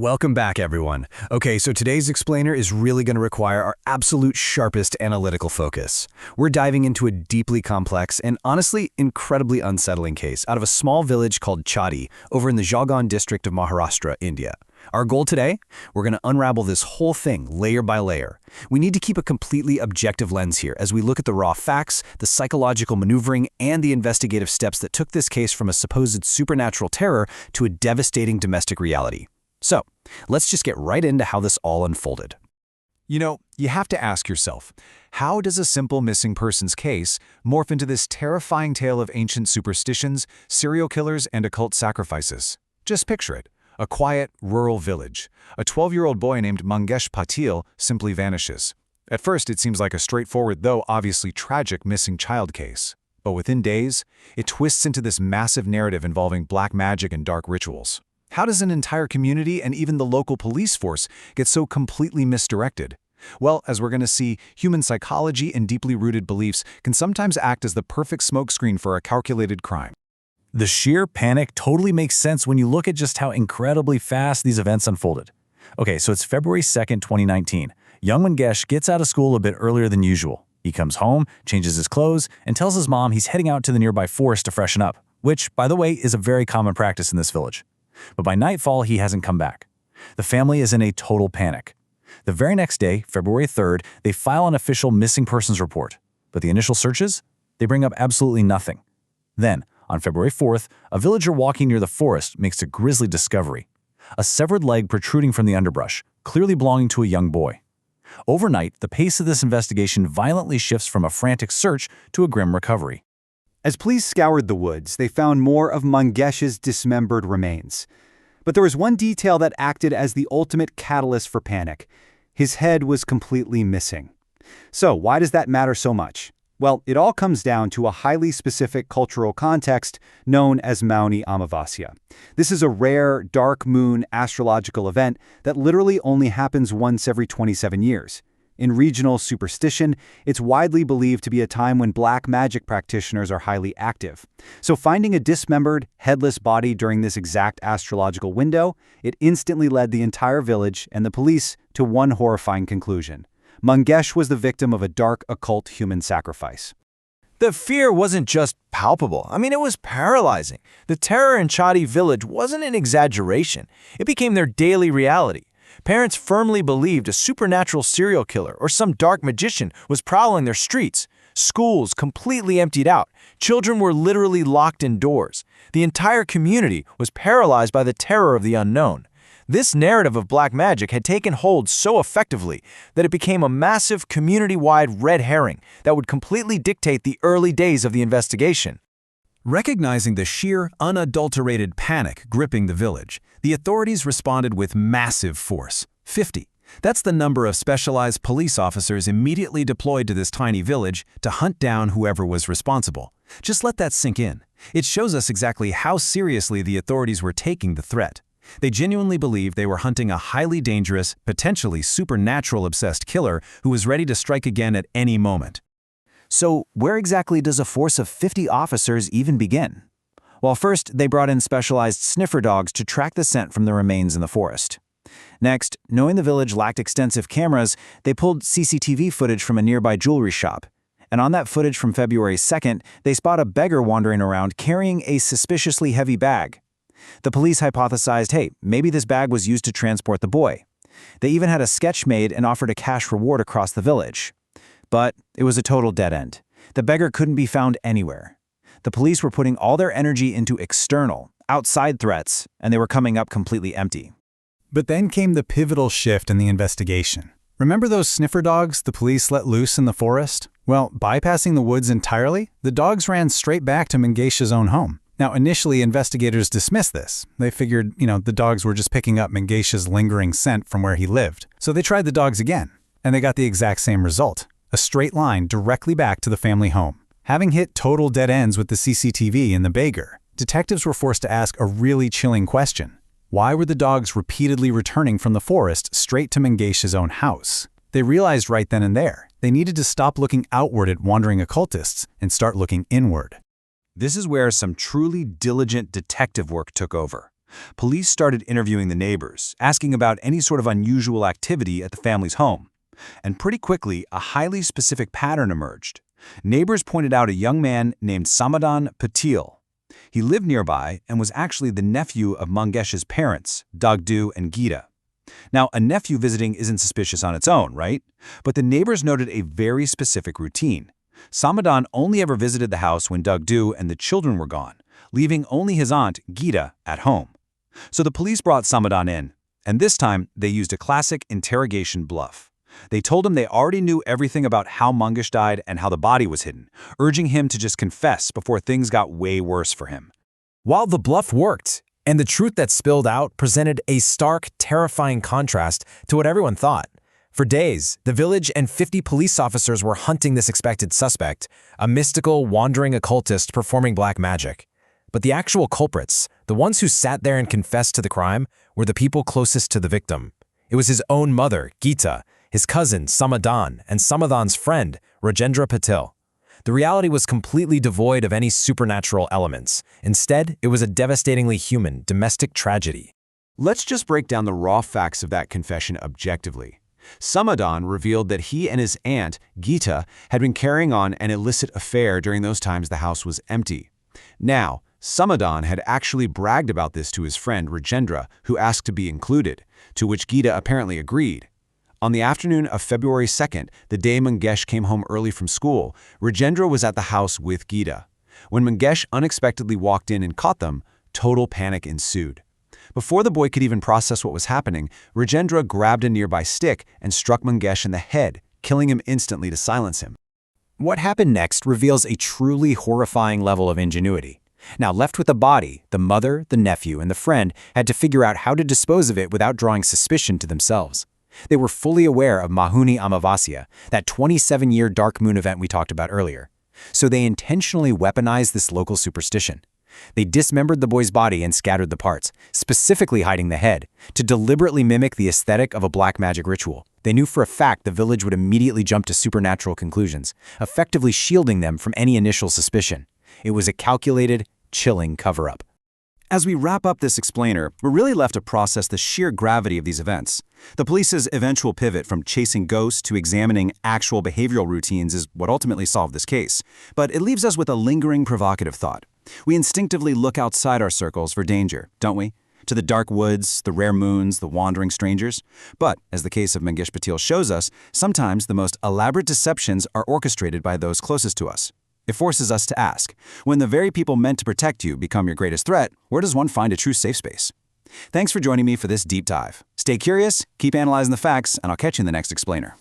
Welcome back, everyone. Okay, so today's explainer is really going to require our absolute sharpest analytical focus. We're diving into a deeply complex and honestly incredibly unsettling case out of a small village called Chadi over in the Jaugaon district of Maharashtra, India. Our goal today? We're going to unravel this whole thing layer by layer. We need to keep a completely objective lens here as we look at the raw facts, the psychological maneuvering, and the investigative steps that took this case from a supposed supernatural terror to a devastating domestic reality. So, let's just get right into how this all unfolded. You have to ask yourself, how does a simple missing persons case morph into this terrifying tale of ancient superstitions, serial killers, and occult sacrifices? Just picture it. A quiet, rural village. A 12-year-old boy named Mangesh Patil simply vanishes. At first, it seems like a straightforward, though obviously tragic, missing child case. But within days, it twists into this massive narrative involving black magic and dark rituals. How does an entire community and even the local police force get so completely misdirected? Well, as we're going to see, human psychology and deeply rooted beliefs can sometimes act as the perfect smokescreen for a calculated crime. The sheer panic totally makes sense when you look at just how incredibly fast these events unfolded. Okay, so it's February 2nd, 2019. Young Mangesh gets out of school a bit earlier than usual. He comes home, changes his clothes, and tells his mom he's heading out to the nearby forest to freshen up, which, by the way, is a very common practice in this village. But by nightfall, he hasn't come back. The family is in a total panic. The very next day, February 3rd, they file an official missing persons report. But the initial searches? They bring up absolutely nothing. Then, on February 4th, a villager walking near the forest makes a grisly discovery. A severed leg protruding from the underbrush, clearly belonging to a young boy. Overnight, the pace of this investigation violently shifts from a frantic search to a grim recovery. As police scoured the woods, they found more of Mangesh's dismembered remains. But there was one detail that acted as the ultimate catalyst for panic. His head was completely missing. So, why does that matter so much? Well, it all comes down to a highly specific cultural context known as Mauni Amavasya. This is a rare, dark moon astrological event that literally only happens once every 27 years. In regional superstition, it's widely believed to be a time when black magic practitioners are highly active. So finding a dismembered, headless body during this exact astrological window, it instantly led the entire village and the police to one horrifying conclusion. Mangesh was the victim of a dark, occult human sacrifice. The fear wasn't just palpable. It was paralyzing. The terror in Chadi village wasn't an exaggeration. It became their daily reality. Parents firmly believed a supernatural serial killer or some dark magician was prowling their streets. Schools completely emptied out. Children were literally locked indoors. The entire community was paralyzed by the terror of the unknown. This narrative of black magic had taken hold so effectively that it became a massive community-wide red herring that would completely dictate the early days of the investigation. Recognizing the sheer, unadulterated panic gripping the village, the authorities responded with massive force. 50. That's the number of specialized police officers immediately deployed to this tiny village to hunt down whoever was responsible. Just let that sink in. It shows us exactly how seriously the authorities were taking the threat. They genuinely believed they were hunting a highly dangerous, potentially supernatural-obsessed killer who was ready to strike again at any moment. So, where exactly does a force of 50 officers even begin? Well, first, they brought in specialized sniffer dogs to track the scent from the remains in the forest. Next, knowing the village lacked extensive cameras, they pulled CCTV footage from a nearby jewelry shop. And on that footage from February 2nd, they spot a beggar wandering around carrying a suspiciously heavy bag. The police hypothesized, hey, maybe this bag was used to transport the boy. They even had a sketch made and offered a cash reward across the village. But it was a total dead end. The beggar couldn't be found anywhere. The police were putting all their energy into external, outside threats, and they were coming up completely empty. But then came the pivotal shift in the investigation. Remember those sniffer dogs the police let loose in the forest? Well, bypassing the woods entirely, the dogs ran straight back to Mangesh's own home. Now, initially, investigators dismissed this. They figured, the dogs were just picking up Mangesh's lingering scent from where he lived. So they tried the dogs again, and they got the exact same result. A straight line directly back to the family home. Having hit total dead ends with the CCTV and the beggar, detectives were forced to ask a really chilling question. Why were the dogs repeatedly returning from the forest straight to Mangesh's own house? They realized right then and there, they needed to stop looking outward at wandering occultists and start looking inward. This is where some truly diligent detective work took over. Police started interviewing the neighbors, asking about any sort of unusual activity at the family's home. And pretty quickly, a highly specific pattern emerged. Neighbors pointed out a young man named Samadan Patil. He lived nearby and was actually the nephew of Mangesh's parents, Dagdu and Gita. Now, a nephew visiting isn't suspicious on its own, right? But the neighbors noted a very specific routine. Samadan only ever visited the house when Dagdu and the children were gone, leaving only his aunt, Gita, at home. So the police brought Samadan in, and this time they used a classic interrogation bluff. They told him they already knew everything about how Mangesh died and how the body was hidden, urging him to just confess before things got way worse for him. While the bluff worked, and the truth that spilled out presented a stark, terrifying contrast to what everyone thought. For days, the village and 50 police officers were hunting this expected suspect, a mystical, wandering occultist performing black magic. But the actual culprits, the ones who sat there and confessed to the crime, were the people closest to the victim. It was his own mother, Gita, his cousin, Samadan, and Samadan's friend, Rajendra Patil. The reality was completely devoid of any supernatural elements. Instead, it was a devastatingly human, domestic tragedy. Let's just break down the raw facts of that confession objectively. Samadan revealed that he and his aunt, Gita, had been carrying on an illicit affair during those times the house was empty. Now, Samadan had actually bragged about this to his friend Rajendra, who asked to be included, to which Gita apparently agreed. On the afternoon of February 2nd, the day Mangesh came home early from school, Rajendra was at the house with Gita. When Mangesh unexpectedly walked in and caught them, total panic ensued. Before the boy could even process what was happening, Rajendra grabbed a nearby stick and struck Mangesh in the head, killing him instantly to silence him. What happened next reveals a truly horrifying level of ingenuity. Now, left with the body, the mother, the nephew, and the friend had to figure out how to dispose of it without drawing suspicion to themselves. They were fully aware of Mahuni Amavasya, that 27-year dark moon event we talked about earlier. So they intentionally weaponized this local superstition. They dismembered the boy's body and scattered the parts, specifically hiding the head, to deliberately mimic the aesthetic of a black magic ritual. They knew for a fact the village would immediately jump to supernatural conclusions, effectively shielding them from any initial suspicion. It was a calculated, chilling cover-up. As we wrap up this explainer, we're really left to process the sheer gravity of these events. The police's eventual pivot from chasing ghosts to examining actual behavioral routines is what ultimately solved this case. But it leaves us with a lingering, provocative thought. We instinctively look outside our circles for danger, don't we? To the dark woods, the rare moons, the wandering strangers. But, as the case of Mangesh Patil shows us, sometimes the most elaborate deceptions are orchestrated by those closest to us. It forces us to ask, when the very people meant to protect you become your greatest threat, where does one find a true safe space? Thanks for joining me for this deep dive. Stay curious, keep analyzing the facts, and I'll catch you in the next explainer.